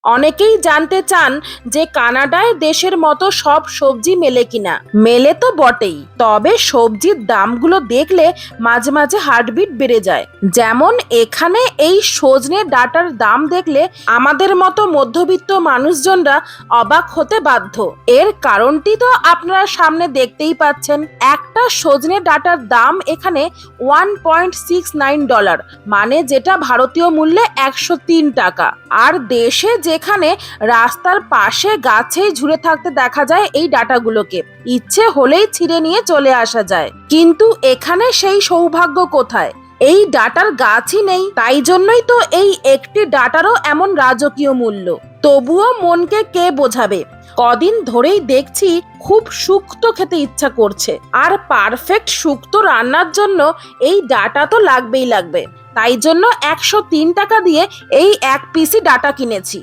অনেকেই জানতে চান যে কানাডায় দেশের মতো সব সবজি মেলে কিনা। মেলে তো বটেই, তবে সবজির দামগুলো দেখলে মাঝে মাঝে হার্টবিট বেড়ে যায়। যেমন এখানে এই সজনে ডাঁটার দাম দেখলে আমাদের মতো মধ্যবিত্ত মানুষজনরা অবাক হতে বাধ্য। এর কারণটি তো আপনারা সামনে দেখতেই পাচ্ছেন। একটা সজনে ডাঁটার দাম এখানে $1.69, মানে যেটা ভারতীয় মূল্যে 103 টাকা। আর দেশে যেখানে রাস্তার পাশে গাছেই ঝুলে থাকতে দেখা যায় এই ডাঁটাগুলোকে, ইচ্ছে হলেই ছিঁড়ে নিয়ে চলে আসা যায়। কিন্তু এখানে সেই সৌভাগ্য কোথায়? এই ডাঁটার গাছই নেই। তাই জন্যই তো এই একটি ডাঁটারও এমন রাজকীয় মূল্য। তবুও মনকে কে বোঝাবে? কদিন ধরেই দেখছি খুব শুক্তো খেতে ইচ্ছা করছে, আর পারফেক্ট শুক্তো রান্নার জন্য এই ডাঁটা তো লাগবেই লাগবে। তাই জন্য 103 টাকা দিয়ে এই এক পিসি ডাঁটা কিনেছি।